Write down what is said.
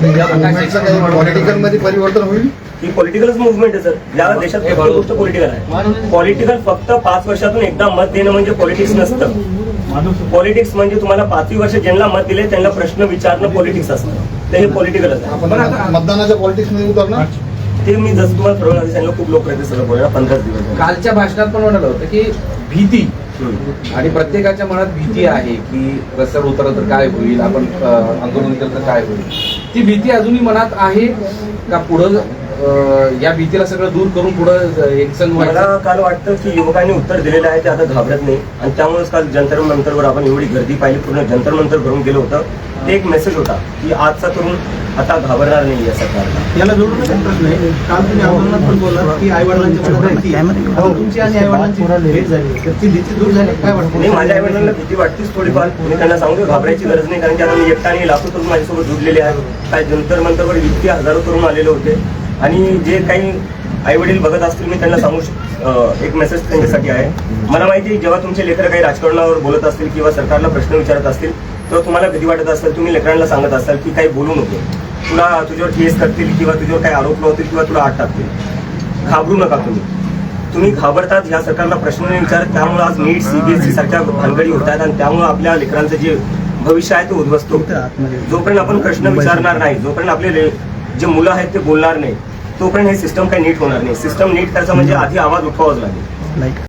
Political मध्ये परिवर्तन होईल. ही पॉलिटिकलच मुव्हमेंट आहे सर. या देशात प्रत्येक गोष्ट पॉलिटिकल आहे. पॉलिटिकल फक्त 5 वर्षातून एकदा मत देणं म्हणजे पॉलिटिक्स नसतं. पॉलिटिक्स म्हणजे तुम्हाला 5 वर्ष ज्यांना मत दिले त्यांना प्रश्न विचारणं पॉलिटिक्स असतं. ते हे पॉलिटिकलच आहे. मतदानाच्या पॉलिटिक्स मध्ये उतरणार ते मी जसं तुम्हाला ठरवलं सांगितलं, खूप लोक आहेत सगळं बोलायला. 15 दिवस कालच्या भाषणात पण म्हणालं होतं की भीती आणि प्रत्येकाच्या मनात भीती आहे की रस्त्यावर उतरलं तर काय होईल, आपण आंदोलन केलं तर काय होईल. ती भीती अजूनही मनात आहे का? पुढं या भीतीला सगळं दूर करून पुढं एकसंघ मला काल वाटतं की युवकांनी उत्तर दिलेलं आहे, ते आता घाबरत नाही. आणि त्यामुळेच काल जंतर मंतरवर आपण एवढी गर्दी पाहिली, पूर्ण जंतर मंतर भरून गेलं होतं. ते एक मेसेज होता की आजचा तरुण आता घाबरणार नाही या सरकारला. याला जोडून एक प्रश्न आहे. काल तुम्ही आंदोलनात पण बोललात की आई-वडिलांची तुमची आणि आई-वडिलांची भेट झाली, तर ती भीती दूर झाली काय वाटतं? नाही, माझ्या आई-वडिलांना भीती वाटतेच थोडीफार. मी त्यांना सांगतो घाबरायची गरज नाही, कारण की आता मी एकटा आणि लाखो तरुण माझ्यासोबत जुडलेले आहेत. काय जंतर मंतरवर इतके हजारो तरुण आलेले होते. आणि जे काही आई वडील बघत असतील मी त्यांना सांगू एक मेसेज त्यांच्यासाठी आहे. मला माहिती आहे जेव्हा तुमचे लेकरं काही राजकारणावर बोलत असतील किंवा सरकारला प्रश्न विचारत असतील तेव्हा तुम्हाला भीती वाटत असेल. तुम्ही लेकरांना सांगत असाल की काही बोलू नको, तुझ्यावर केस करतील किंवा तुझ्यावर काही आरोप लावतील किंवा तुला आत टाकतील. घाबरू नका. तुम्ही घाबरतात ह्या सरकारला प्रश्न नाही विचारत. त्यामुळे आज नीट CBSE सारख्या भानगडी होत आहेत आणि त्यामुळे आपल्या लेकरांचं जे भविष्य आहे ते उद्ध्वस्त होतं. जोपर्यंत आपण प्रश्न विचारणार नाही, जोपर्यंत आपले जे मुलं आहेत ते बोलणार नाही, तोपर्यंत हे सिस्टम काही नीट होणार नाही. सिस्टम नीट करायचं म्हणजे आधी आवाज उठवावाच लागेल.